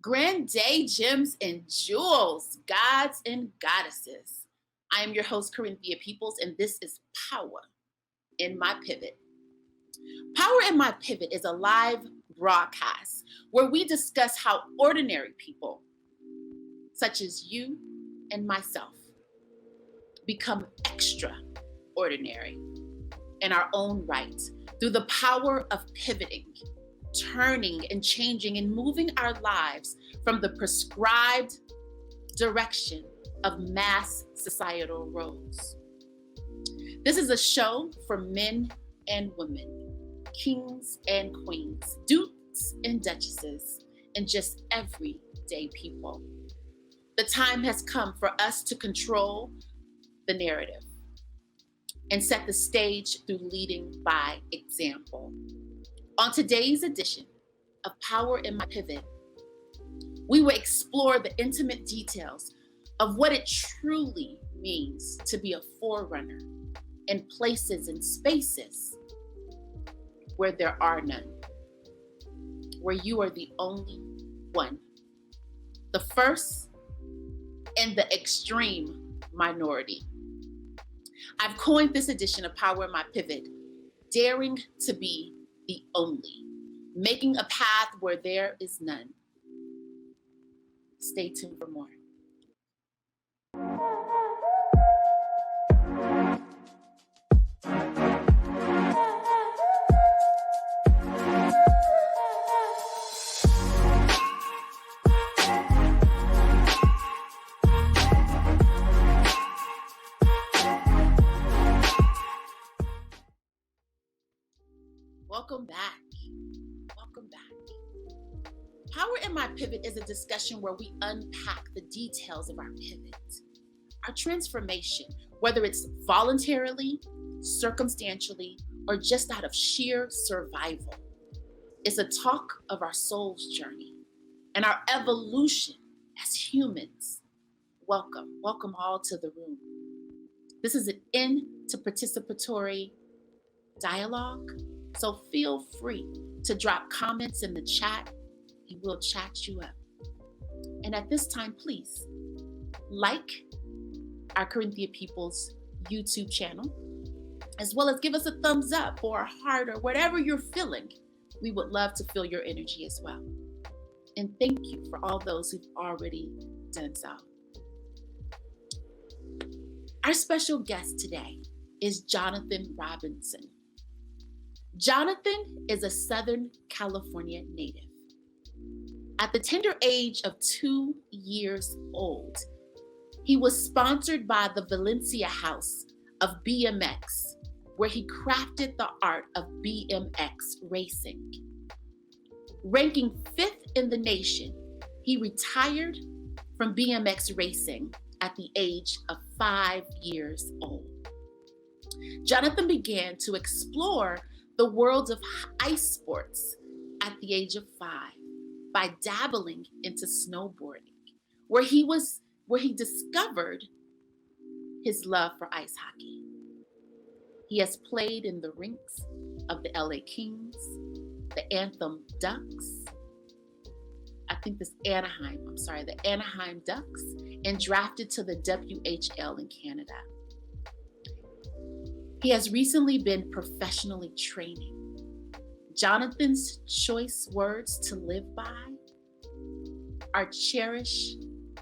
Grand day, gems and jewels, gods and goddesses. I am your host, Corinthia Peoples, and this is Power in My Pivot. Power in My Pivot is a live broadcast where we discuss how ordinary people, such as you and myself, become extraordinary in our own right through the power of pivoting, turning and changing and moving our lives from the prescribed direction of mass societal roles. This is a show for men and women, kings and queens, dukes and duchesses, and just everyday people. The time has come for us to control the narrative and set the stage through leading by example. On today's edition of Power in My Pivot, we will explore the intimate details of what it truly means to be a forerunner in places and spaces where there are none, where you are the only one, the first and the extreme minority. I've coined this edition of Power in My Pivot, Daring to Be the Only, making a path where there is none. Stay tuned for more. Welcome back. Welcome back. Power in My Pivot is a discussion where we unpack the details of our pivot, our transformation, whether it's voluntarily, circumstantially, or just out of sheer survival. It's a talk of our soul's journey and our evolution as humans. Welcome all to the room. This is an end to participatory dialogue. So feel free to drop comments in the chat and we'll chat you up. And at this time, please like our Corinthia People's YouTube channel, as well as give us a thumbs up or a heart or whatever you're feeling. We would love to feel your energy as well. And thank you for all those who've already done so. Our special guest today is Jonathan Robinson. Jonathan is a Southern California native. At the tender age of 2 years old, he was sponsored by the Valencia House of BMX, where he crafted the art of BMX racing. Ranking 5th in the nation, he retired from BMX racing at the age of 5 years old. Jonathan began to explore the world of ice sports at the age of 5 by dabbling into snowboarding, where he discovered his love for ice hockey. He has played in the rinks of the LA Kings, the Anthem Ducks, the Anaheim Ducks, and drafted to the WHL in Canada. He has recently been professionally training. Jonathan's choice words to live by are cherish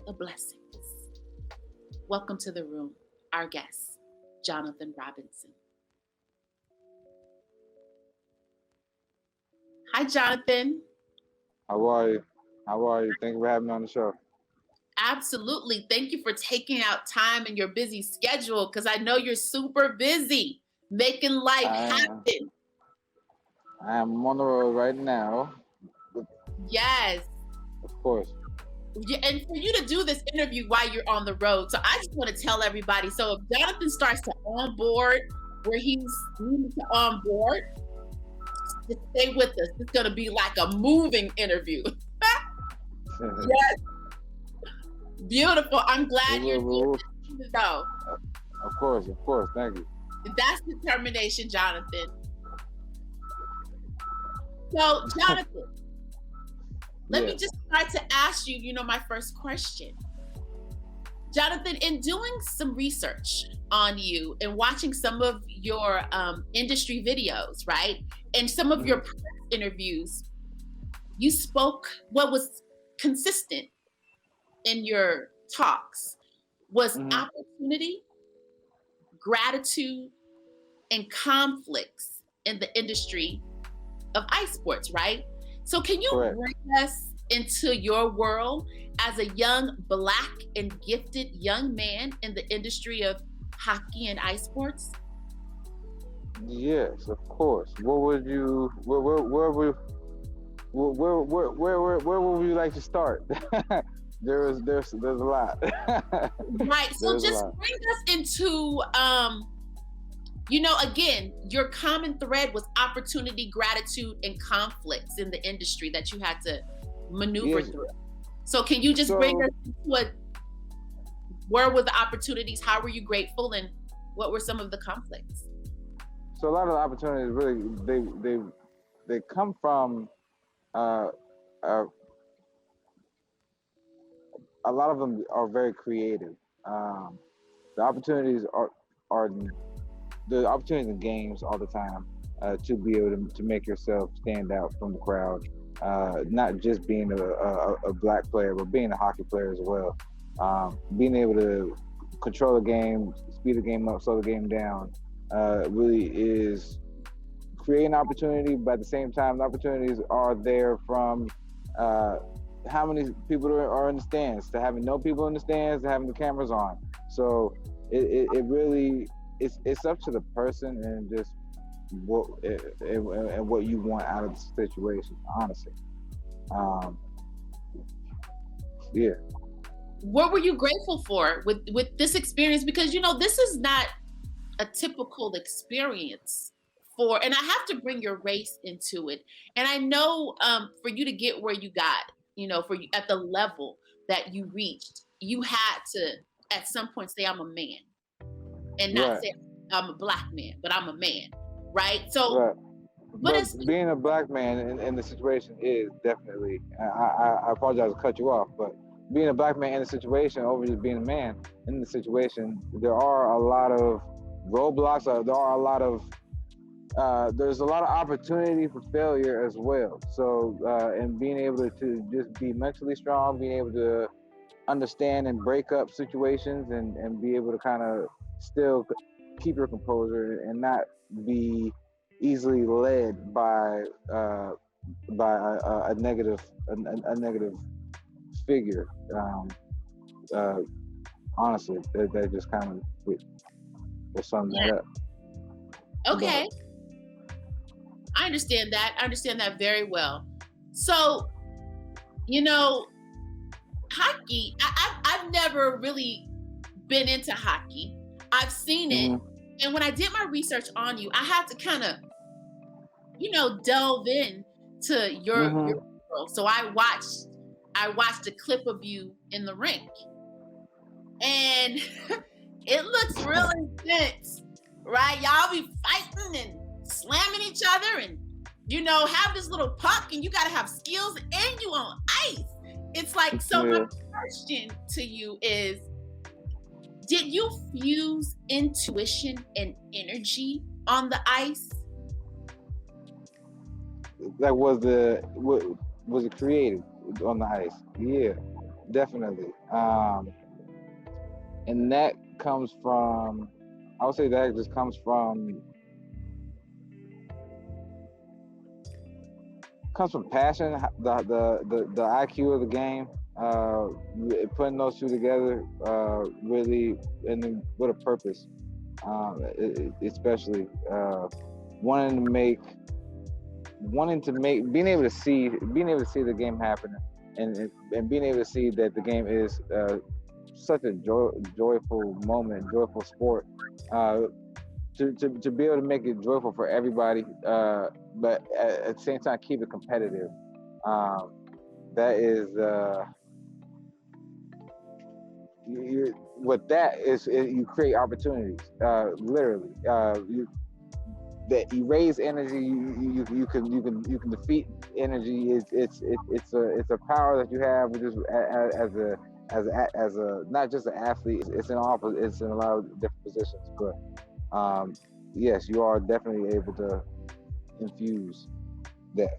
the blessings. Welcome to the room, our guest, Jonathan Robinson. Hi, Jonathan. How are you? Thank you for having me on the show. Absolutely. Thank you for taking out time in your busy schedule, because I know you're super busy making life happen. I am on the road right now. Yes. Of course. Yeah, and for you to do this interview while you're on the road, so I just want to tell everybody, so if Jonathan starts to onboard where he's needing to onboard, just stay with us. It's going to be like a moving interview. Yes. Beautiful. I'm glad you're We'll, doing this, though. of course. Thank you. That's determination, Jonathan. So, Jonathan, let me just start to ask you, my first question. Jonathan, in doing some research on you and watching some of your industry videos, right, and some of your press interviews, you spoke, what was consistent in your talks was opportunity, gratitude, and conflicts in the industry of ice sports, right? So can you bring us into your world as a young Black and gifted young man in the industry of hockey and ice sports? Yes, of course. What would you? Where would you like to start? there's a lot. Right. So just bring us into again, your common thread was opportunity, gratitude, and conflicts in the industry that you had to maneuver through. So can you just bring us into where were the opportunities? How were you grateful? And what were some of the conflicts? So a lot of the opportunities really, they come from, a lot of them are very creative. The opportunities are the opportunities in games all the time, to be able to make yourself stand out from the crowd. Not just being a Black player, but being a hockey player as well. Being able to control the game, speed the game up, slow the game down, really is creating opportunity. But at the same time, the opportunities are there from how many people are in the stands, to having no people in the stands, to having the cameras on. So it really, it's up to the person and just what you want out of the situation, honestly. Yeah. What were you grateful for with this experience? Because this is not a typical experience and I have to bring your race into it. And I know for you to get where you got, for you at the level that you reached, you had to at some point say I'm a man, and not say I'm a Black man, but I'm a man, right? So, but being a Black man in the situation is definitely. I apologize to cut you off, but being a Black man in the situation over just being a man in the situation, there are a lot of roadblocks. There are a lot of there's a lot of opportunity for failure as well. So, and being able to just be mentally strong, being able to understand and break up situations, and be able to kind of still keep your composure and not be easily led by a negative figure. Honestly, that just kind of will sum that up. Okay. I understand that. I understand that very well. So, hockey, I've never really been into hockey. I've seen it. And when I did my research on you, I had to kind of, delve in to your world. So I watched a clip of you in the rink. And it looks really intense, right? Y'all be fighting and slamming each other and, have this little puck, and you got to have skills and you on ice. It's like, so my question to you is, did you fuse intuition and energy on the ice? That was it created on the ice? Yeah, definitely. And that comes from, I would say that just comes from passion, the IQ of the game, putting those two together, really, and then with a purpose, especially being able to see the game happen, and being able to see that the game is such a joyful moment, joyful sport. To be able to make it joyful for everybody, but at the same time keep it competitive. That is with that you create opportunities. Literally, that erase energy. You can defeat energy. It's a power that you have just as a not just an athlete. It's in a lot of different positions. But um, yes, you are definitely able to infuse that.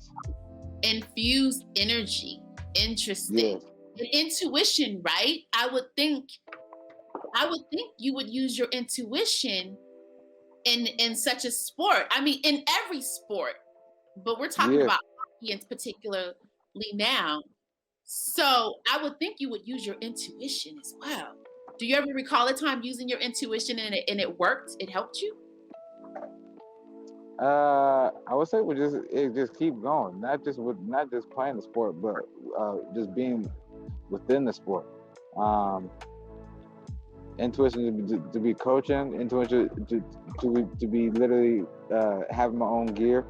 Infuse energy. Interesting. Yes. And intuition, right? I would think you would use your intuition in such a sport. I mean, in every sport, but we're talking Yes. about hockey in particularly now. So I would think you would use your intuition as well. Do you ever recall a time using your intuition and it worked? It helped you? I would say it just keep going, not just playing the sport, but just being within the sport. Um, Intuition to be coaching, intuition to be literally having my own gear,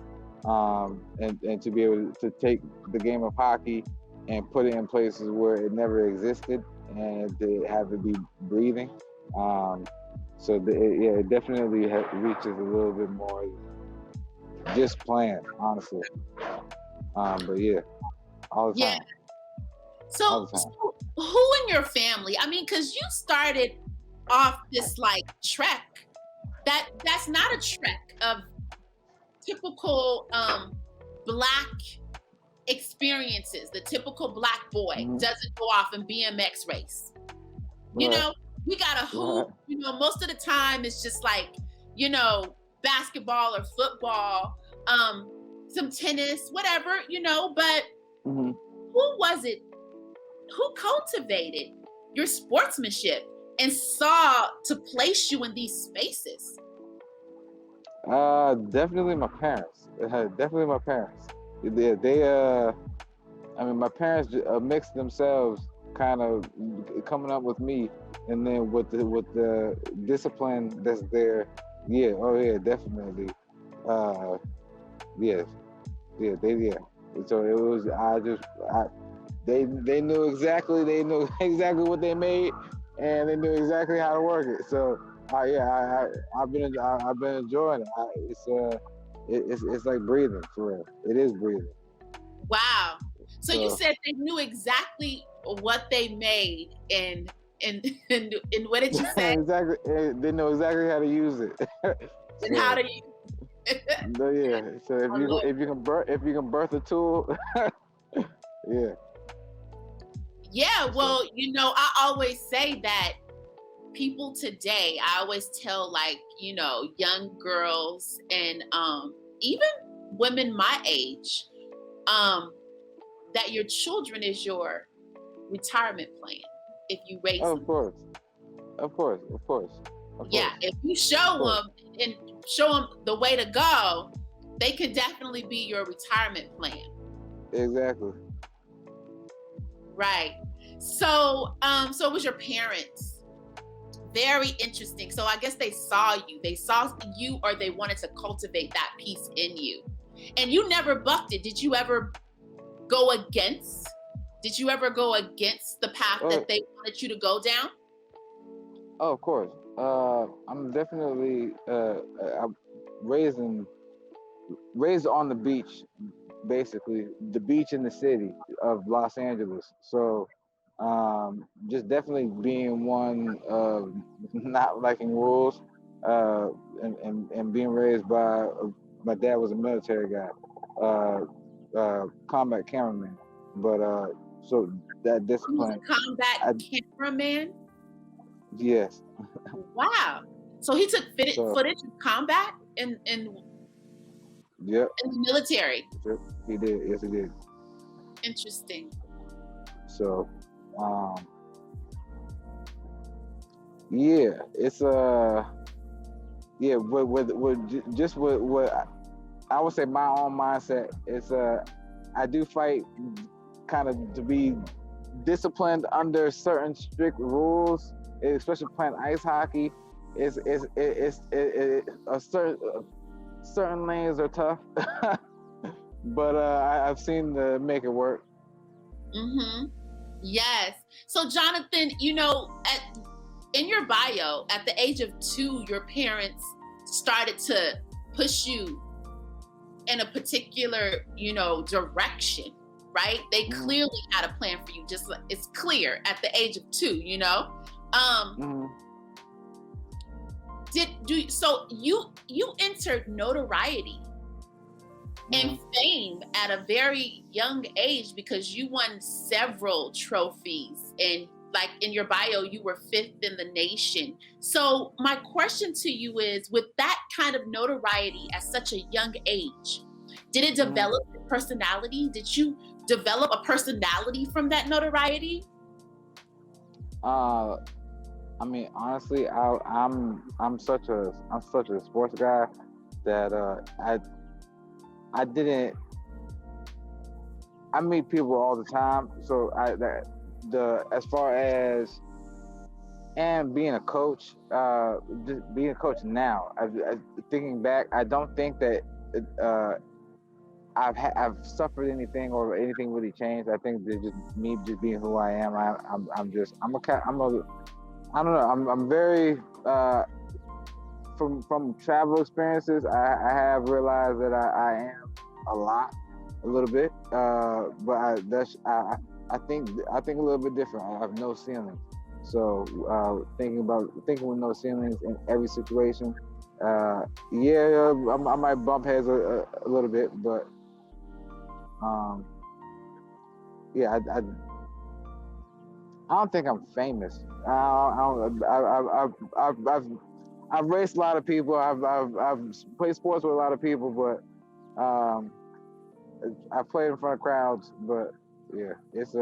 and to be able to take the game of hockey and put it in places where it never existed, and to have it be breathing. Um, it definitely reaches a little bit more than just playing, honestly. But yeah, all the Yeah. time, all So, the time. who in your family? I mean, because you started off this like trek. That's not a trek of typical black experiences. The typical black boy Mm-hmm. doesn't go off and BMX race. You Right, know, we got a right. hoop. You know, most of the time it's just like, you know, basketball or football, some tennis, whatever, you know. But Mm-hmm. who was it? Who cultivated your sportsmanship and saw to place you in these spaces? Definitely my parents. Definitely my parents. I mean, my parents mixed themselves, kind of coming up with me, and then with the discipline that's there. Yeah, oh yeah, definitely. Uh, yeah, yeah. So it was. They knew exactly. They knew exactly what they made, and they knew exactly how to work it. So, yeah, I've been enjoying it. It's like breathing for real. It is breathing. Wow. So you So said they knew exactly what they made and what did you say? exactly, they know exactly how to use it. And how So do you yeah. So oh, Lord. if you can birth a tool, yeah. Yeah, So well, you know, I always say that people today, I always tell like, you know, young girls and even women my age, um, that your children is your retirement plan if you raise of them. course, of course, of course, of Yeah, course, if you of show course. them and show them the way to go, they can definitely be your retirement plan. Exactly. Right. So it was your parents. Very interesting. So I guess they saw you. They saw you or they wanted to cultivate that piece in you. And you never bucked it. Did you ever go against? Did you ever go against the path Oh, that they wanted you to go down? oh, of course. I'm definitely I'm raised in raised on the beach, basically the beach in the city of Los Angeles. So just definitely being one of not liking rules, uh, and being raised by my dad was a military guy, uh, combat cameraman. But so that He was discipline, a combat I cameraman. yes. Wow. So he took So footage of combat yep, in the military. yep, he did. Yes, he did. Interesting. So um, yeah, it's yeah, just what I would say my own mindset is I do fight kind of to be disciplined under certain strict rules, especially playing ice hockey. A certain lanes are tough, but I've seen the make it work. Mm-hmm. Yes. So Jonathan, you know, in your bio, at the age of 2, your parents started to push you in a particular, direction, right? They clearly had a plan for you. Just like it's clear at the age of 2, so you entered notoriety and fame at a very young age because you won several trophies, and like in your bio you were 5th in the nation. So my question to you is, with that kind of notoriety at such a young age, did it develop your personality? Did you develop a personality from that notoriety? I mean, honestly, I'm such a sports guy that I didn't. I meet people all the time, so as far as and being a coach, just being a coach now, thinking back, I don't think that I've suffered anything or anything really changed. I think that just me just being who I am. I don't know. I'm very from travel experiences. I have realized that I am a little bit. But I think a little bit different. I have no ceiling. So thinking with no ceilings in every situation. Yeah, I might bump heads a little bit, but yeah, I don't think I'm famous. I've raced a lot of people. I've played sports with a lot of people, but I've played in front of crowds. But yeah, it's.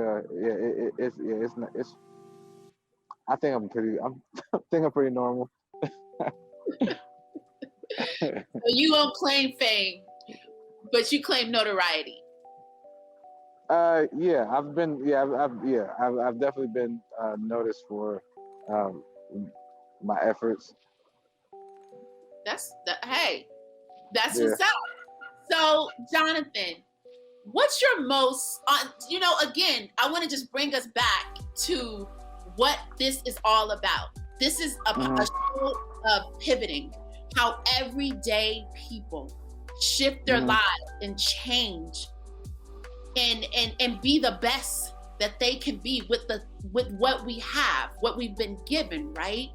I think I think I'm pretty normal. So you don't claim fame, but you claim notoriety. Yeah, I've definitely been noticed for um, my efforts. Hey, that's Yeah. what's up. So, Jonathan, what's your most, again, I want to just bring us back to what this is all about. This is a show of pivoting, how everyday people shift their lives and change and be the best that they can be with what we have, what we've been given, right?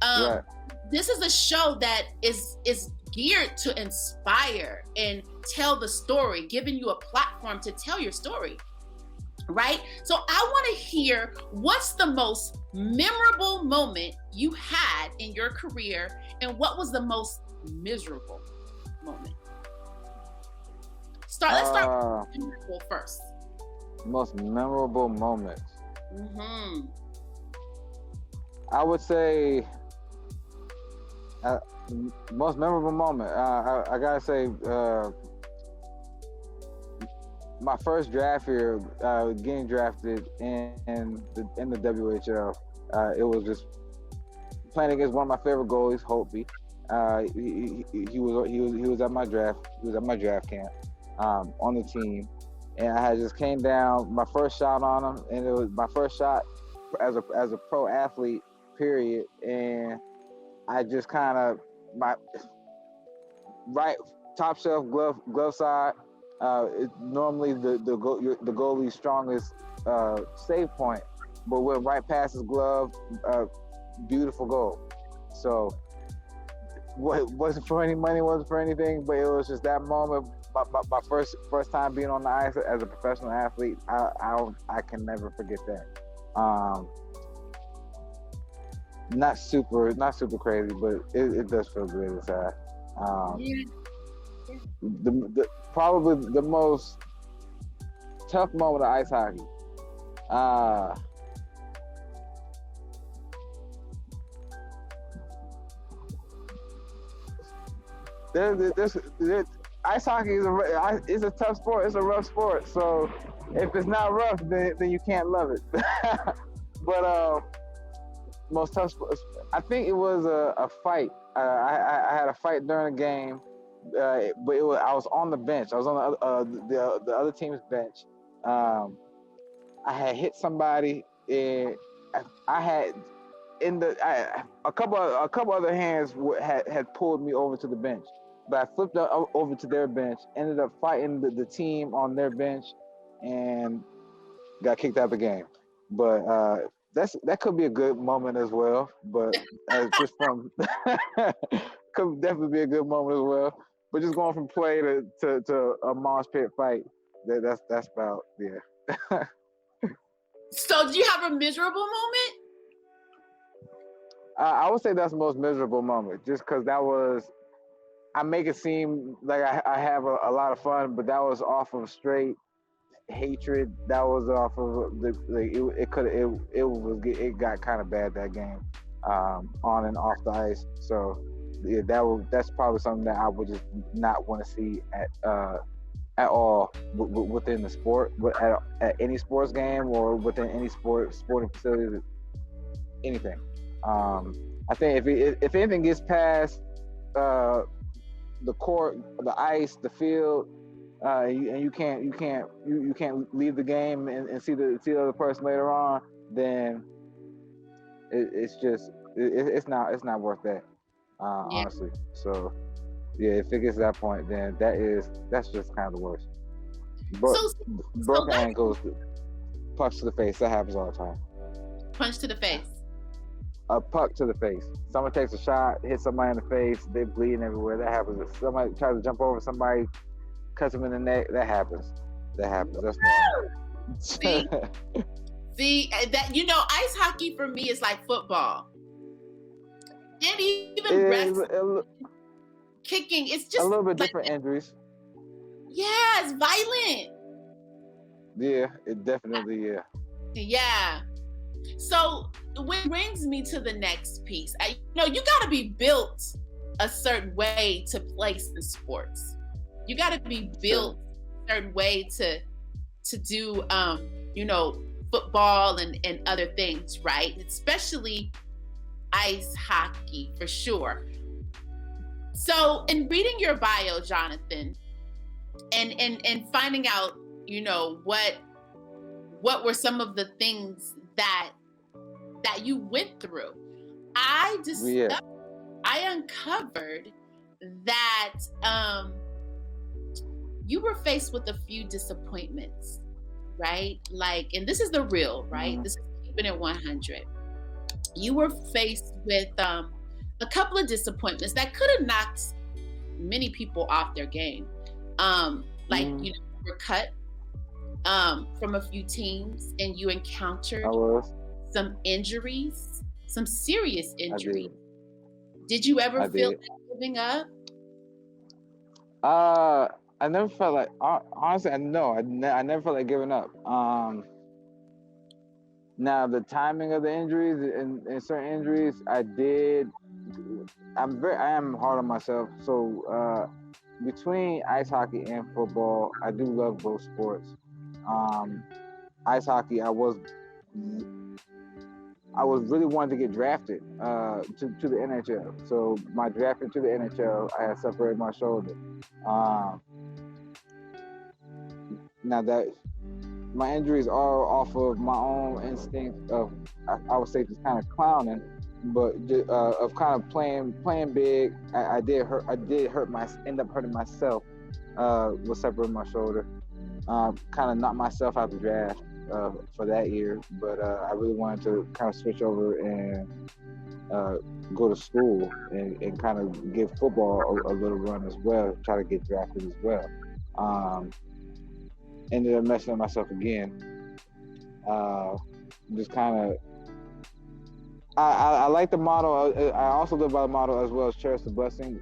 Right. This is a show that is geared to inspire and tell the story, giving you a platform to tell your story, right? So I want to hear, what's the most memorable moment you had in your career, and what was the most miserable moment? Let's start with memorable first. Most memorable moments. I would say most memorable moment. I gotta say, my first draft year, getting drafted in the WHL. It was just playing against one of my favorite goalies, Holtby. He was at my draft. He was at my draft camp on the team, and I had just came down my first shot on him, and it was my first shot as a pro athlete, period. And I just kind of my right top shelf glove side. Normally the goalie's strongest save point, but went right past his glove. Beautiful goal. So wasn't for any money, wasn't for anything, but it was just that moment. My first time being on the ice as a professional athlete. I can never forget that. Not super crazy, but it does feel good inside. Probably the most tough moment of ice hockey. Ice hockey is a tough sport. It's a rough sport. So if it's not rough, then you can't love it. But most tough sport, I think it was a fight. I had a fight during a game, but I was on the bench. I was on the other team's bench. I had hit somebody, and I had a couple other hands had pulled me over to the bench, but I flipped over to their bench, ended up fighting the team on their bench, and got kicked out of the game. But that could be a good moment as well. But just from could definitely be a good moment as well. But just going from play to a mosh pit fight, that's about yeah. So do you have a miserable moment? I would say that's the most miserable moment, just because that was. I make it seem like I have a lot of fun, but that was off of straight hatred. That was off of it got kind of bad that game, on and off the ice. So yeah, that's probably something that I would just not want to see at all within the sport, at any sports game or within any sporting facility, anything. I think if anything gets past the court, the ice, the field, and you can't leave the game and see the other person later on, then it's not worth that, Yeah. honestly. So yeah, if it gets to that point, then that's just kind of the worst. Broken ankles, pucks to the face, that happens all the time. Punch to the face. A puck to the face. Someone takes a shot, hits somebody in the face, they're bleeding everywhere. That happens. If somebody tries to jump over somebody, cuts them in the neck, that happens. That's normal. See that ice hockey for me is like football. And even wrestling, kicking, it's just a little bit different injuries. Yeah, it's violent. Yeah, it definitely, yeah. Yeah. So which brings me to the next piece. You got to be built a certain way to play some sports. You got to be built a certain way to do, football and other things, right? Especially ice hockey, for sure. So in reading your bio, Jonathan, and finding out, what were some of the things that you went through, I uncovered that you were faced with a few disappointments, right? Like, and this is the real, right? Mm-hmm. This is keeping it 100. You were faced with a couple of disappointments that could have knocked many people off their game. You were cut from a few teams, and you encountered some injuries, some serious injuries. Did you ever feel like giving up? I never felt like, honestly, no, I never felt like giving up. Now the timing of the injuries and certain injuries, I am hard on myself. So between ice hockey and football, I do love both sports. Ice hockey, I was really wanting to get drafted to the NHL. So my draft into the NHL, I had separated my shoulder. Now that my injuries are off of my own instinct of, I would say, just kind of clowning, but of kind of playing big. I did end up hurting myself with separating my shoulder. Kind of knocked myself out the draft for that year, but I really wanted to kind of switch over and go to school and kind of give football a little run as well, try to get drafted as well. Ended up messing up myself again. Just kind of, I like the motto. I also live by the motto as well as cherish the blessing.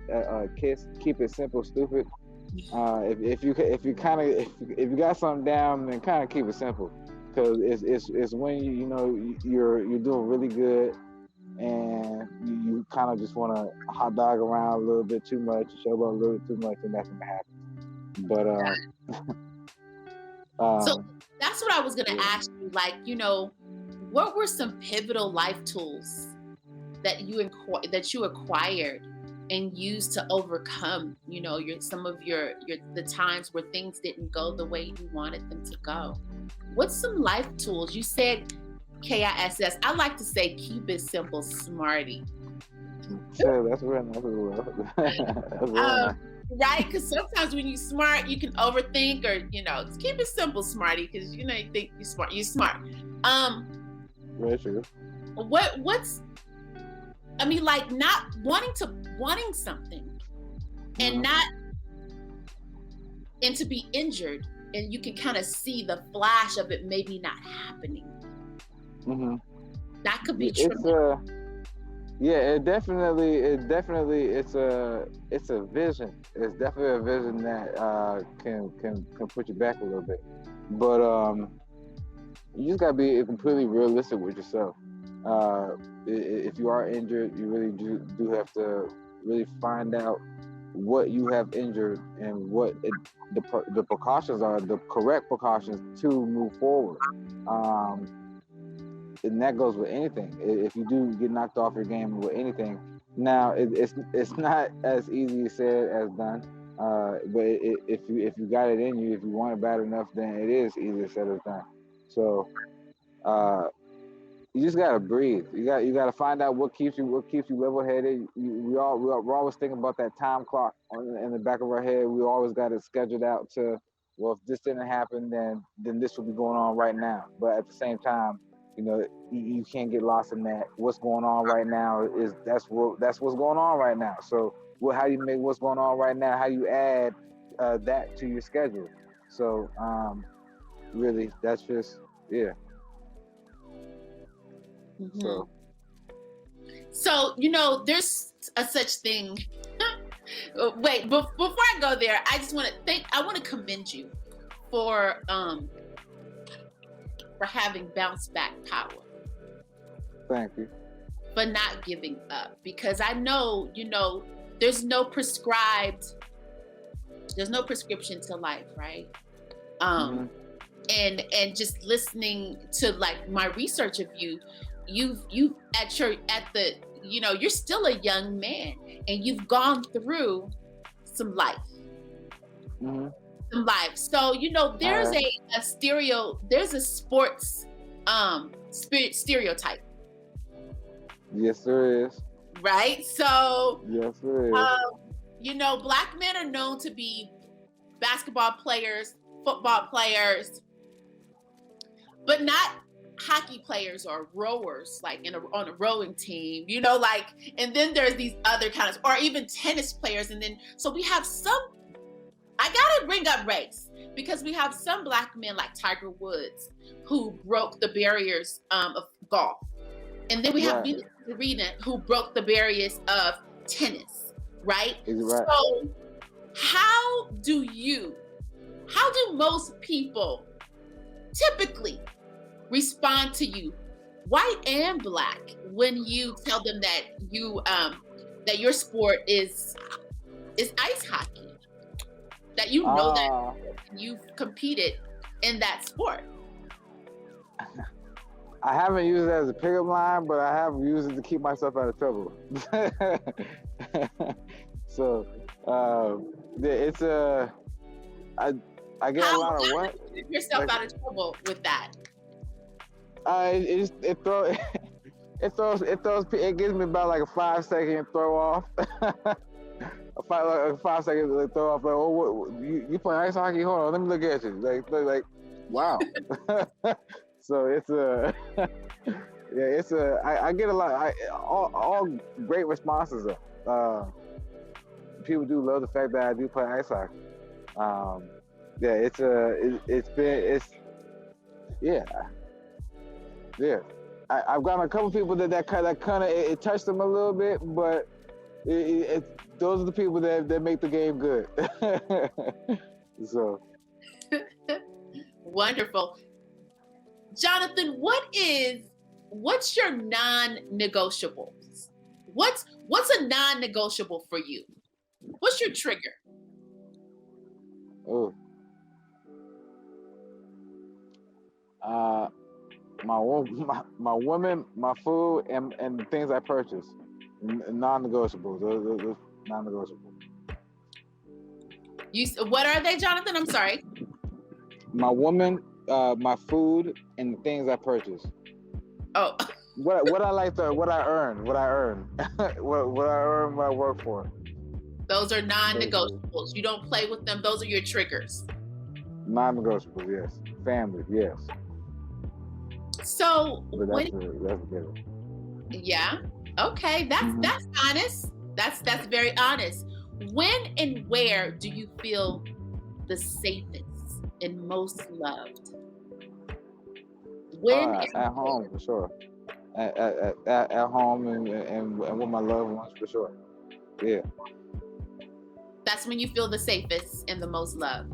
Keep it simple, stupid. If you got something down, then kind of keep it simple, because it's when you're doing really good and you kind of just want to hot dog around a little bit too much, showboat a little bit too much, and that's when it happens. But so that's what I was going to ask you. Like, what were some pivotal life tools that you acquired and used to overcome, some of the times where things didn't go the way you wanted them to go? What's some life tools? You said KISS. I like to say keep it simple, smarty. So that's real nice. That's real nice. Right? Because sometimes when you're smart, you can overthink, or just keep it simple, smarty. Because you think you're smart. You're smart. Very true. What's like not wanting something, and not and to be injured, and you can kind of see the flash of it maybe not happening. Mm-hmm. That could be true. It definitely it's a vision. It's definitely a vision that can put you back a little bit. But you just gotta be completely realistic with yourself. If you are injured, you really do have to really find out what you have injured and what the precautions are, the correct precautions to move forward. And that goes with anything. If you do get knocked off your game with anything, now it's not as easy said as done. But if you got it in you, if you want it bad enough, then it is easier said as done. So you just gotta breathe. You gotta find out what keeps you level-headed. We're always thinking about that time clock in the back of our head. We always got it scheduled out to, well, if this didn't happen, then this will be going on right now. But at the same time, you can't get lost in that. What's going on right now that's what's going on right now. So how do you make what's going on right now? How do you add that to your schedule? So really, that's just Mm-hmm. So there's a such thing. Wait, before I go there, I just want to commend you for having bounce back power. Thank you. For not giving up, because I know there's no prescription to life, right? And just listening to like my research of you're still a young man, and you've gone through some life. Mm-hmm. Some life. So there's there's a sports stereotype. Yes, there is. Right? So yes, there is. Black men are known to be basketball players, football players, but not hockey players or rowers, like on a rowing team, and then there's these other kinds, or even tennis players. And then, so we have I gotta bring up race, because we have some Black men like Tiger Woods who broke the barriers of golf. And then we have Serena who broke the barriers of tennis, right? Right. So how do most people typically respond to you, white and Black, when you tell them that that your sport is ice hockey, that that you've competed in that sport? I haven't used it as a pickup line, but I have used it to keep myself out of trouble. So it's I get a lot of what? Keep yourself out of trouble with that. It gives me about like a 5-second throw off. a 5-second throw off. Like, oh, you play ice hockey? Hold on, let me look at you. Like wow. So I get a lot. All great responses. People do love the fact that I do play ice hockey. I've got a couple people that kind of it touched them a little bit, but those are the people that make the game good. So wonderful. Jonathan, what's your non-negotiables? What's a non-negotiable for you? What's your trigger? Oh. My woman, my food, and the things I purchase. Non-negotiables. Those non-negotiable. What are they, Jonathan? I'm sorry. My woman, my food, and the things I purchase. Oh, What I like to what I earn what I earn what I earn what I work for. those are Basically, non-negotiables. You don't play with them. Those are your triggers. non-negotiables. Yes, family. Yes, So but when, that's a given. yeah, okay, Mm-hmm. that's honest. That's very honest. When and where do you feel the safest and most loved? When and At home where? for sure. At home and with my loved ones for sure. Yeah. That's when you feel the safest and the most loved.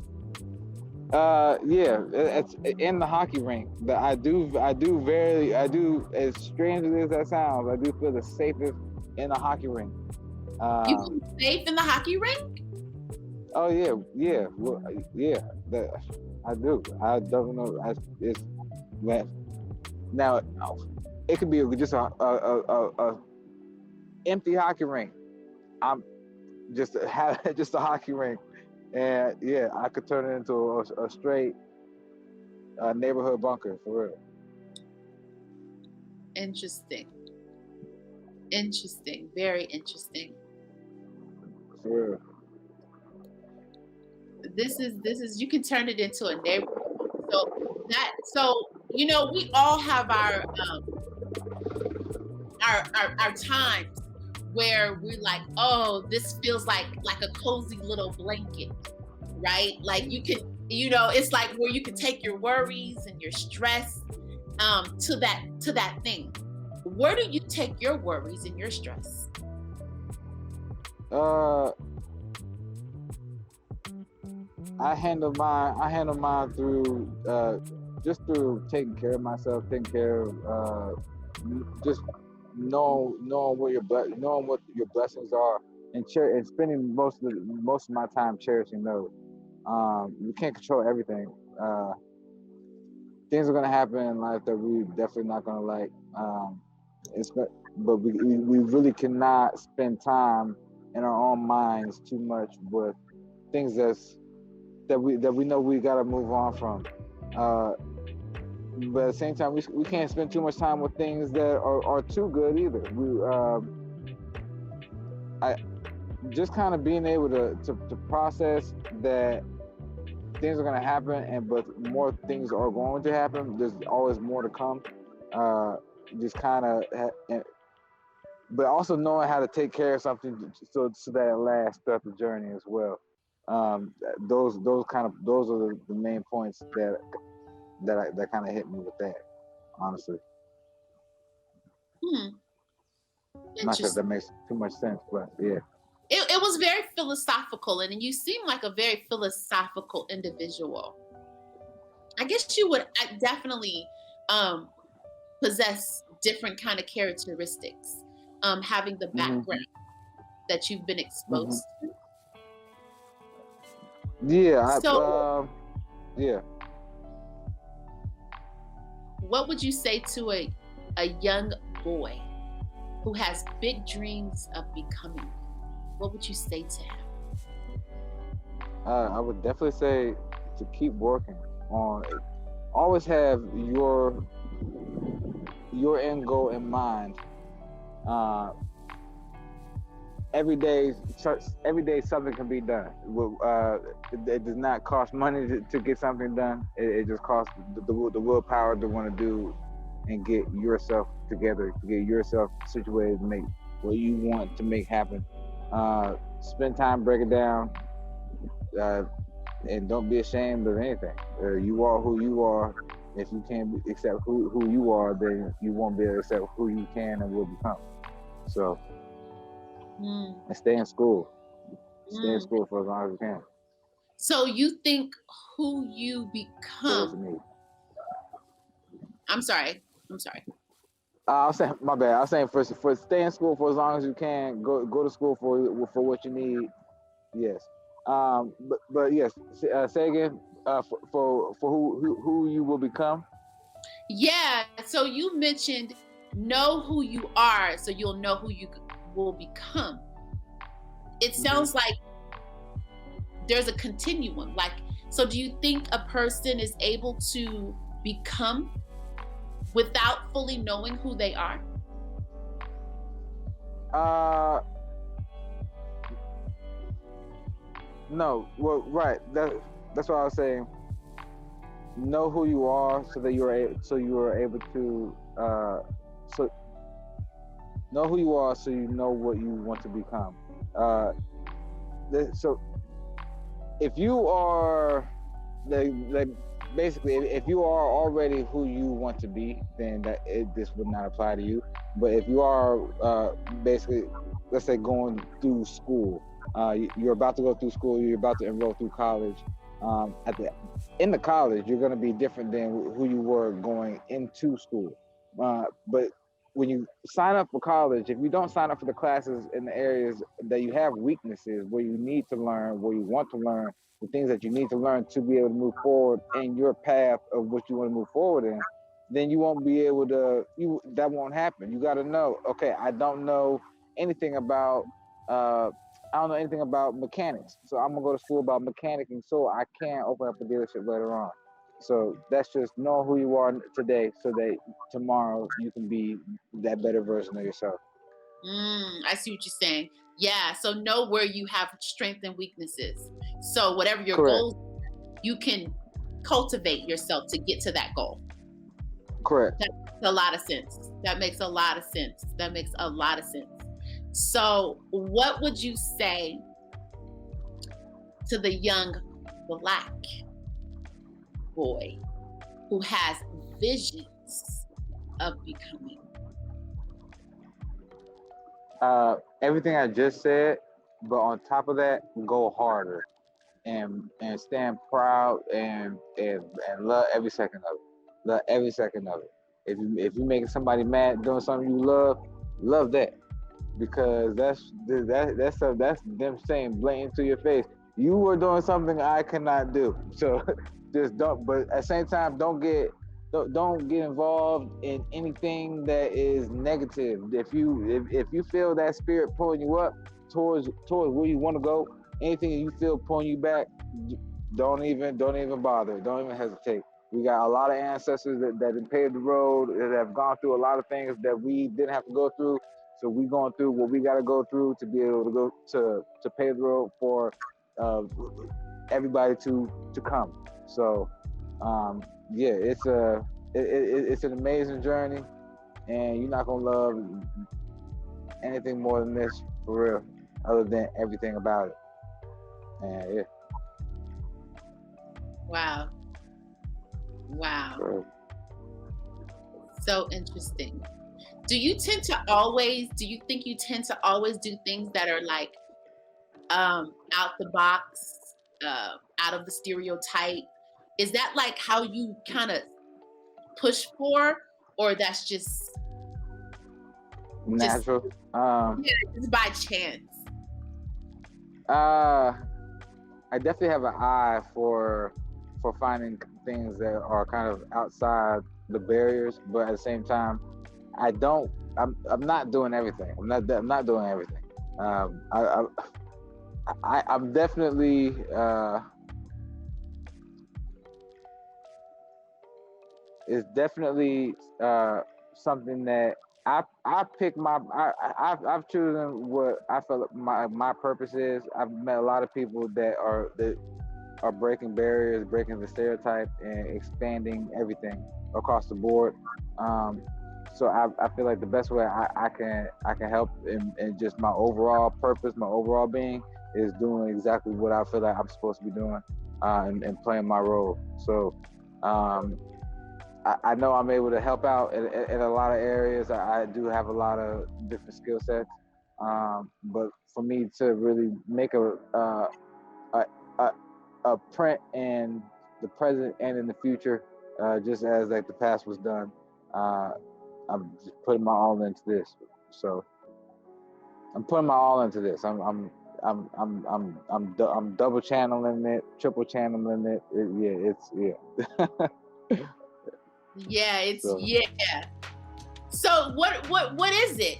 Yeah, it's in the hockey rink. That I do as strange as that sounds, I do feel the safest in the hockey rink. You Um, feel safe in the hockey rink? oh yeah, yeah, well, yeah. That I do. I don't know. It's that now. It could be just a empty hockey rink. I'm just have just a hockey rink, and yeah, I could turn it into a straight neighborhood bunker for real. Interesting. Interesting. Very interesting. For real. This is you can turn it into a neighborhood. So we all have our times where we're like, oh, this feels like a cozy little blanket, right? Like it's like where you can take your worries and your stress to that thing. Where do you take your worries and your stress? Uh, I handle mine through just through taking care of myself, taking care of just knowing knowing what your blessings are, and spending most of my time cherishing those. We can't control everything. Things are gonna happen in life that we definitely not gonna like. It's, but we really cannot spend time in our own minds too much with things that we know we gotta move on from. Uh, but at the same time, we can't spend too much time with things that are too good either. I just kind of being able to process that things are going to happen, and but more things are going to happen. There's always more to come. Just kind of, but also knowing how to take care of something so that it lasts throughout the journey as well. Those are the main points that kind of hit me with that. Honestly, Hmm. I'm not sure if that Interesting. makes too much sense, but yeah. It was very philosophical, and you seem like a very philosophical individual. I guess you would definitely um, possess different kind of characteristics, having the Hmm. background that you've been Hmm. exposed to. Yeah, So, yeah. what would you say to a young boy who has big dreams of becoming? What would you say to him? I would definitely say to keep working on. Always have your end goal in mind. Uh, every day something can be done. It does not cost money to get something done. It just costs the willpower to want to do and get yourself together, to get yourself situated to make what you want to make happen. Spend time, break it down, uh, and don't be ashamed of anything. You are who you are. If you can't accept who you are, then you won't be able to accept who you can and will become. So, Mm, and stay in school. Stay in mm. school for as long as you can So you think who you for what you become? need. I'm sorry. I'm sorry. I was saying, my bad. I was saying for stay in school for as long as you can. Go to school for what you need. Yes. But yes. Say again. For who you will become. Yeah. So you mentioned know who you are, so you'll know who you will become. It Hmm. sounds like there's a continuum. Like, so do you think a person is able to become without fully knowing who they are? No. Well, right. That's what I was saying. Know who you are, so that you are able to so know who you are, so you know what you want to become. Uh, so if you are like basically, if you are already who you want to be, then this would not apply to you. But if you are basically, let's say, going through school, you're about to go through school, you're about to enroll through college. At the In the college, you're going to be different than who you were going into school. But when you sign up for college, if you don't sign up for the classes in the areas that you have weaknesses, where you need to learn, where you want to learn, the things that you need to learn to be able to move forward in your path of what you want to move forward in, then you won't be able to. That won't happen. You got to know. Okay, I don't know anything about. I don't know anything about mechanics, so I'm gonna go to school about mechanicing, so I can open up a dealership later on. So that's just know who you are today, so that tomorrow you can be that better version of yourself. I see what you're saying. Yeah. So know where you have strengths and weaknesses. So whatever your Correct. goals, you can cultivate yourself to get to that goal. Correct. That makes a lot of sense. That makes a lot of sense. That makes a lot of sense. So, what would you say to the young Black boy who has visions of becoming? Everything I just said, but on top of that, go harder and stand proud and love every second of it. Love every second of it. If you making somebody mad doing something you love that, because that's them saying blatant to your face, you were doing something I cannot do. So just don't. But at the same time, don't get involved in anything that is negative. If you feel that spirit pulling you up towards where you want to go, anything that you feel pulling you back, don't even bother. Don't even hesitate. We got a lot of ancestors that have paved the road, that have gone through a lot of things that we didn't have to go through. So we going through what we got to go through to be able to go to pave the road for uh, everybody to come. So yeah, it's an amazing journey, and you're not gonna love anything more than this, for real, other than everything about it. And yeah. Wow. Wow. So, So interesting. Do you think you tend to always do things that are like out the box, out of the stereotype? Is that like how you kind of push for, or that's just natural. yeah, just by chance? Uh, I definitely have an eye for finding things that are kind of outside the barriers, but at the same time, I don't. I'm not doing everything. I'm not doing everything. Um, I, I'm definitely. It's definitely something that I pick I've chosen what I feel my purpose is. I've met a lot of people that are breaking barriers, breaking the stereotype, and expanding everything across the board. Um, so I feel like the best way I can help in just my overall purpose, my overall being, is doing exactly what I feel like I'm supposed to be doing, and playing my role. So um, I know I'm able to help out in a lot of areas. I do have a lot of different skill sets, but for me to really make a, a a print in the present and in the future, just as like the past was done. Uh, I'm just putting my all into this. So I'm putting my all into this. I'm double channeling it, triple channeling it. Yeah, it's yeah. Yeah, it's So yeah. So what is it?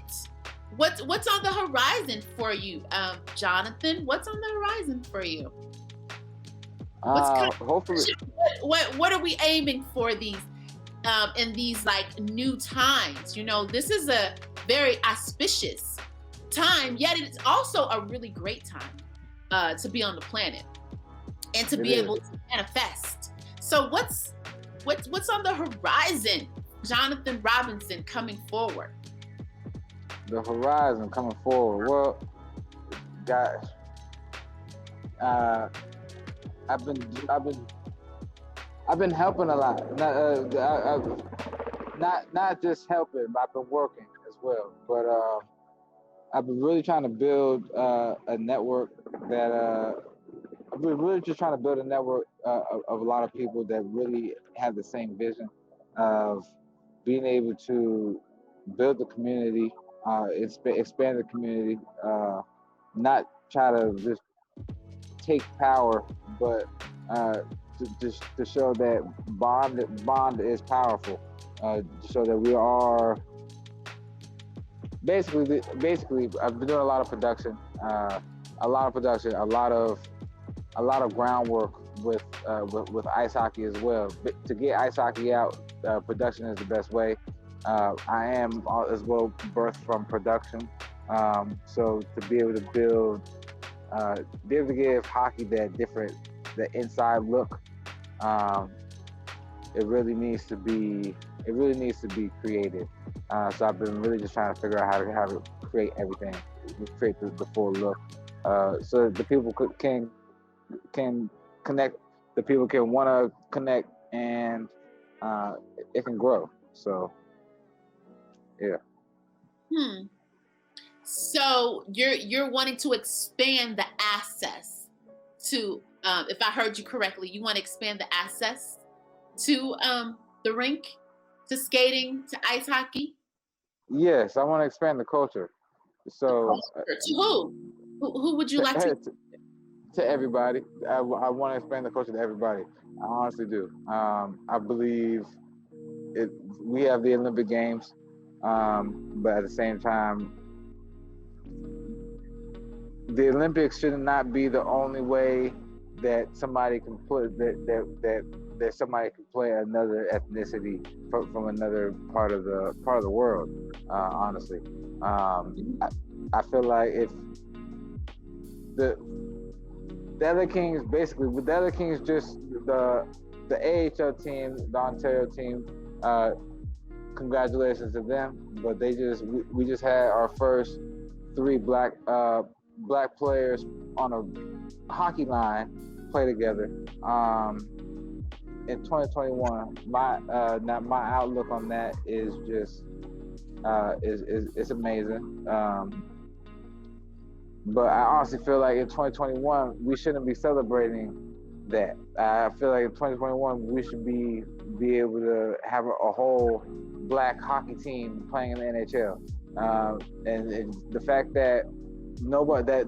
What's on the horizon for you, Jonathan? What's on the horizon for you? What's kind hopefully, what are we aiming for in these like new times. You know, this is a very auspicious time, yet it's also a really great time to be on the planet and to be able to manifest. So what's on the horizon, Jonathan Robinson, coming forward? The horizon coming forward. Well, guys, uh, I've been I've been I've been helping a lot. Not just helping, but I've been working as well. But I've been really trying to build a network that I've been really just trying to build a network of a lot of people that really have the same vision of being able to build the community, expand the community, not try to just take power, but to show that bond is powerful. To show that we are basically I've been doing a lot of production, a lot of production, a lot of groundwork with ice hockey as well. But to get ice hockey out, production is the best way. I am as well birthed from production, so to be able to be able to give hockey that inside look, um, it really needs to be created. So I've been really just trying to figure out how to create everything, create the full look, so the people can connect, the people can want to connect, and uh, it can grow. So yeah. Hmm. So you're wanting to expand the access to, if I heard you correctly, you want to expand the access to the rink, to skating, to ice hockey. Yes, I want to expand the culture. The So culture to who? Who would you like to? to everybody, I want to expand the culture to everybody. I honestly do. I believe it. We have the Olympic Games, but at the same time, the Olympics should not be the only way that somebody can put that somebody can play another ethnicity from another part of the world. Honestly, I feel like if the the other Kings, basically, with the other Kings, just the AHL team, the Ontario team. Congratulations to them, but we just had our first three black players on a hockey line play together. In 2021, my outlook on that is just is it's amazing. But I honestly feel like in 2021 we shouldn't be celebrating that. I feel like in 2021 we should be able to have a whole black hockey team playing in the NHL. And the fact that nobody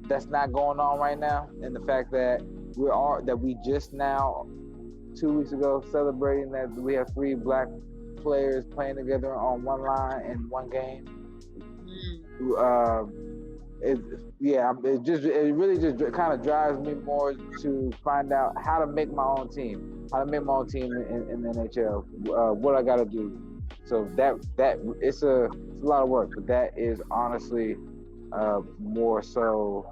that's not going on right now, and the fact that we just now 2 weeks ago celebrating that we have three black players playing together on one line in one game. It, it really just kind of drives me more to find out how to make my own team, in the NHL, what I got to do. So that it's a lot of work, but that is honestly more so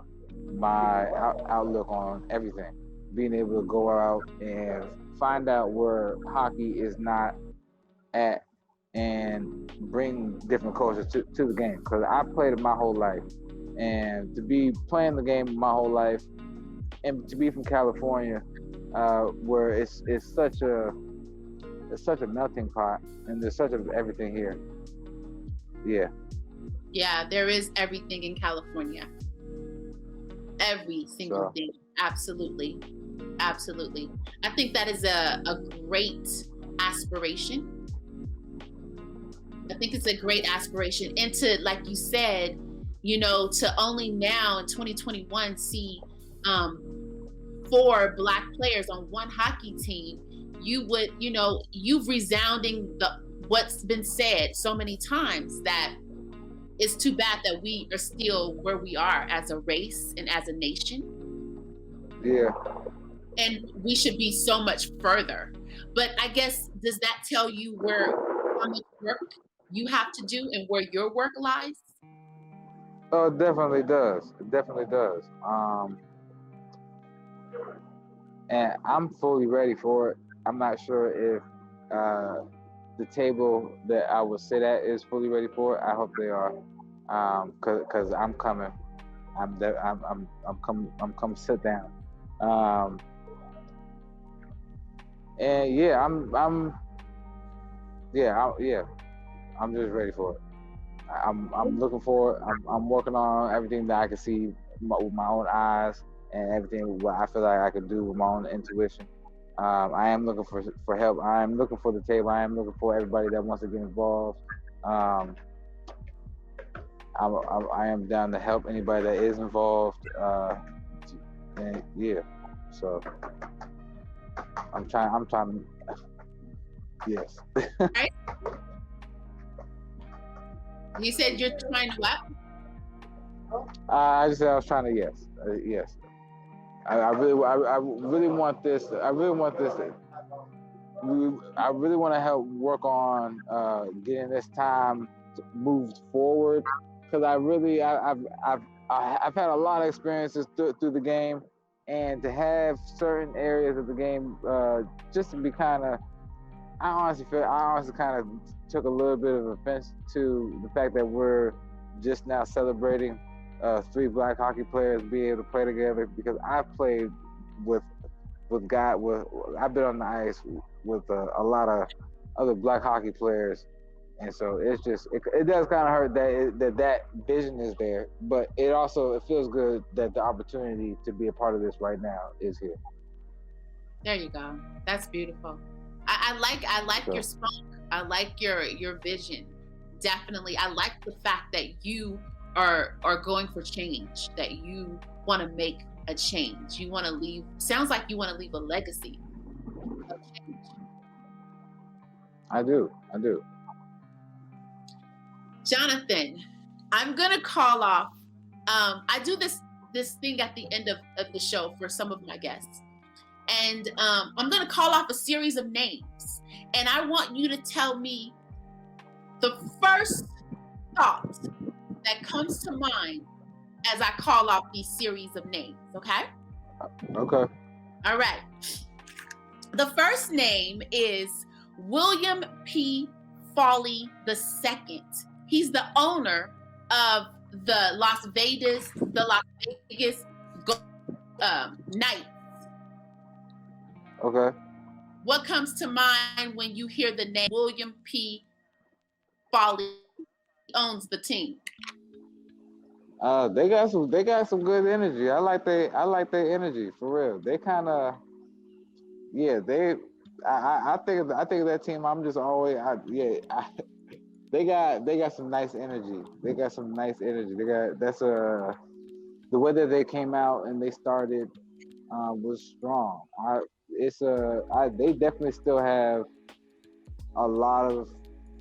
my outlook on everything. Being able to go out and find out where hockey is not at and bring different cultures to the game, because I played it my whole life, and to be playing the game my whole life, and to be from California, where it's such a melting pot, and there's such everything here. Yeah, there is everything in California. Every single thing. Absolutely. I think that is a great aspiration. I think it's a great aspiration. And to, like you said, to only now in 2021 see 4 black players on one hockey team, you've resounding what's been said so many times, that it's too bad that we are still where we are as a race and as a nation. Yeah. And we should be so much further. But I guess, does that tell you how much work you have to do and where your work lies? Oh, it definitely does. It definitely does. And I'm fully ready for it. I'm not sure if the table that I will sit at is fully ready for it. I hope they are, cause I'm coming. I'm coming. Sit down. Um, and yeah, yeah. I'm just ready for it. I'm looking for it. I'm working on everything that I can see with my own eyes and everything what I feel like I can do with my own intuition. I am looking for help. I am looking for the table. I am looking for everybody that wants to get involved. Um, I am down to help anybody that is involved. And yeah, so I'm trying. Yes. Right? You said you're trying to what? I just said I was trying to yes, yes. I really want this. I really want this. I really want to help work on getting this time moved forward because I've had a lot of experiences through the game, and to have certain areas of the game just to be kind of, I honestly kind of took a little bit of offense to the fact that we're just now celebrating 3 black hockey players being able to play together because I've played with I've been on the ice with a lot of other black hockey players, and so it's just it does kind of hurt that vision is there, but it feels good that the opportunity to be a part of this right now is here. There you go. That's beautiful. I like So, your smoke. I like your vision. Definitely. I like the fact that you are going for change, that you want to make a change. You want to leave, sounds like you want to leave a legacy of change. I do. Jonathan, I'm gonna call off. I do this thing at the end of the show for some of my guests. And I'm going to call off a series of names. And I want you to tell me the first thought that comes to mind as I call off these series of names, okay? Okay. All right. The first name is William P. Fawley II. He's the owner of the Las Vegas Knights. Okay. What comes to mind when you hear the name William P. Fawley owns the team? They got some good energy. I like their energy for real. They kind of I think of that team. I'm just always they got some nice energy. They got some nice energy. The way that they came out and they started was strong. They definitely still have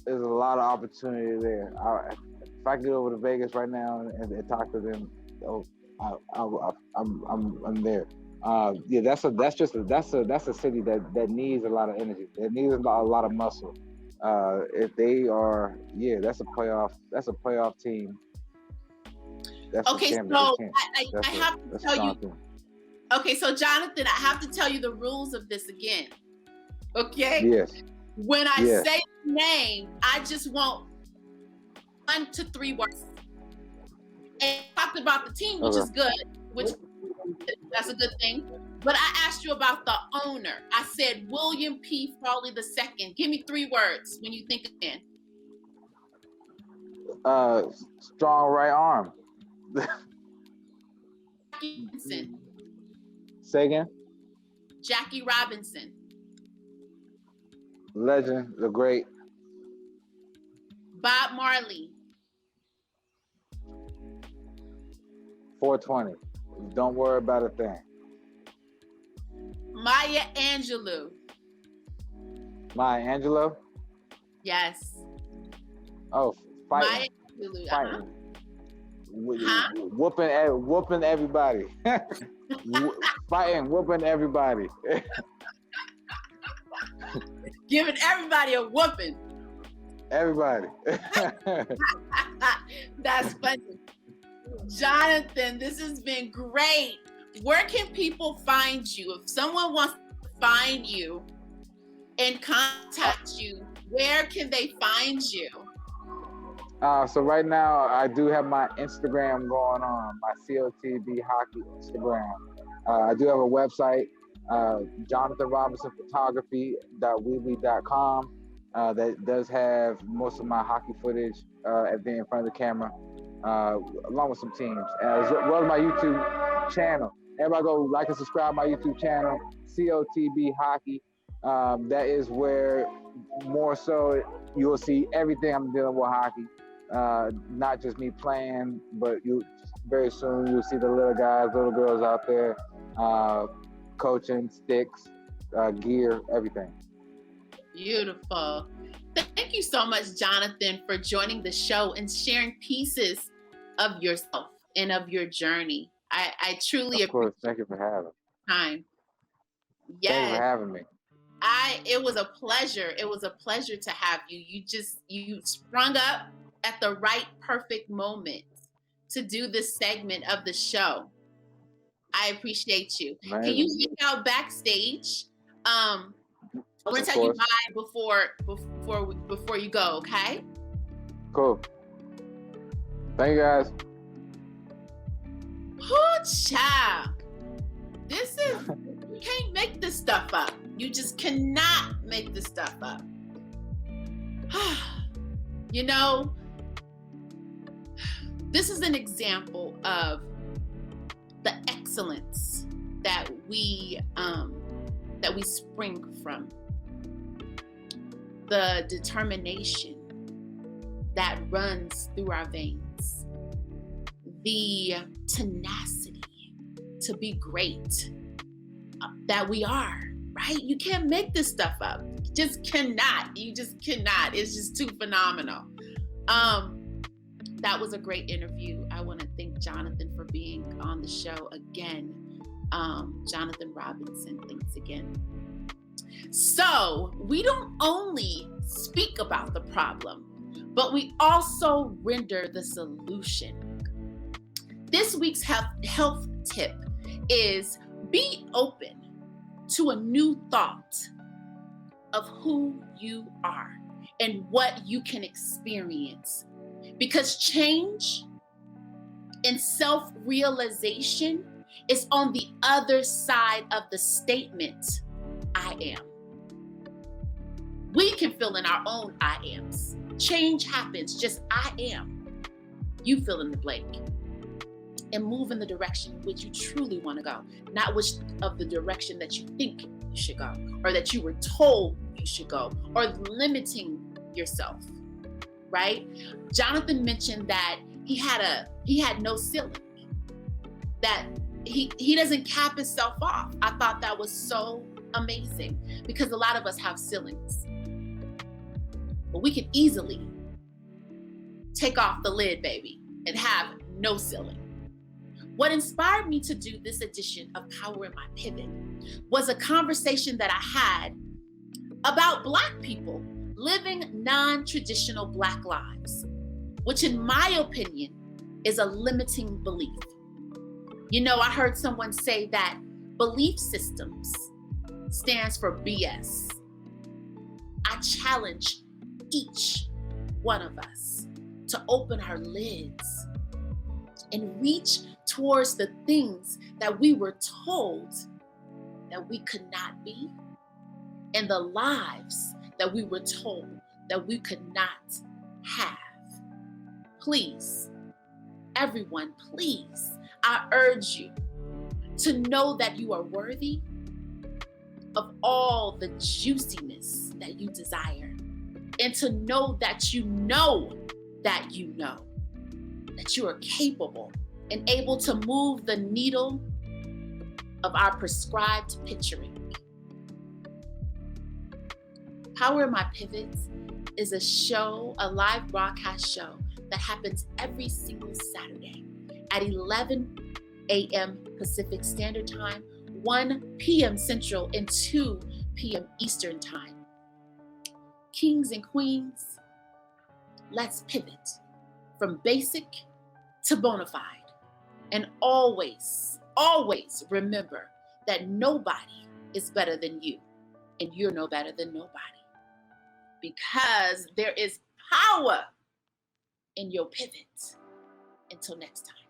there's a lot of opportunity there. If I get over to Vegas right now and talk to them, I'm there. That's a city that needs a lot of energy. That needs a lot of muscle. If they are, that's a playoff team. That's okay, so I have to tell you. Team. Okay, so Jonathan, I have to tell you the rules of this again. Okay? Yes. When I say the name, I just want 1 to 3 words. And I talked about the team, which is good, that's a good thing. But I asked you about the owner. I said William P. Fawley II. Give me 3 words when you think again. Strong right arm. Robinson. Say again? Jackie Robinson. Legend, the great. Bob Marley. 420. Don't worry about a thing. Maya Angelou. Maya Angelou? Yes. Oh, fighting. Maya Angelou. Fighting. Whooping everybody. Fighting, whooping everybody. Giving everybody a whooping. Everybody. That's funny. Jonathan, this has been great. Where can people find you? If someone wants to find you and contact you, where can they find you? So right now, I do have my Instagram going on, my COTB Hockey Instagram. I do have a website, JonathanRobinsonPhotography.weebly.com. That does have most of my hockey footage at being in front of the camera, along with some teams, as well as my YouTube channel. Everybody go like and subscribe my YouTube channel, COTB Hockey. That is where more so you will see everything I'm dealing with hockey. Not just me playing, but you very soon you'll see the little guys, little girls out there, coaching, sticks, gear, everything. Beautiful. Thank you so much, Jonathan, for joining the show and sharing pieces of yourself and of your journey. I truly appreciate. Of course, thank you for having. Time. Yes. Thank you for having me. It was a pleasure. It was a pleasure to have you. You sprung up at the right, perfect moment to do this segment of the show. I appreciate you. Amazing. Can you hang out backstage? I'm gonna tell you bye before you go. Okay? Cool. Thank you, guys. Oh, child. This is, you can't make this stuff up. You just cannot make this stuff up. You know, this is an example of the excellence that we spring from. The determination that runs through our veins. The tenacity to be great that we are, right? You can't make this stuff up. You just cannot. It's just too phenomenal. That was a great interview. I want to thank Jonathan for being on the show again. Jonathan Robinson, thanks again. So we don't only speak about the problem, but we also render the solution. This week's health tip is be open to a new thought of who you are and what you can experience. Because change and self-realization is on the other side of the statement, I am. We can fill in our own I ams. Change happens, just I am. You fill in the blank. And move in the direction in which you truly want to go, not which of the direction that you think you should go, or that you were told you should go, or limiting yourself, right? Jonathan mentioned that he had no ceiling, that he doesn't cap himself off. I thought that was so amazing, because a lot of us have ceilings, but we can easily take off the lid, baby, and have no ceiling. What inspired me to do this edition of Power in My Pivot was a conversation that I had about Black people living non-traditional Black lives, which in my opinion is a limiting belief. You know, I heard someone say that belief systems stands for BS. I challenge each one of us to open our lids and reach towards the things that we were told that we could not be, and the lives that we were told that we could not have. Please, everyone, please, I urge you to know that you are worthy of all the juiciness that you desire, and to know that you know that you know that you are capable and able to move the needle of our prescribed picturing. Power in My Pivots is a show, a live broadcast show that happens every single Saturday at 11 a.m. Pacific Standard Time, 1 p.m. Central, and 2 p.m. Eastern Time. Kings and queens, let's pivot from basic to bona fide. And always, always remember that nobody is better than you, and you're no better than nobody. Because there is power in your pivot. Until next time.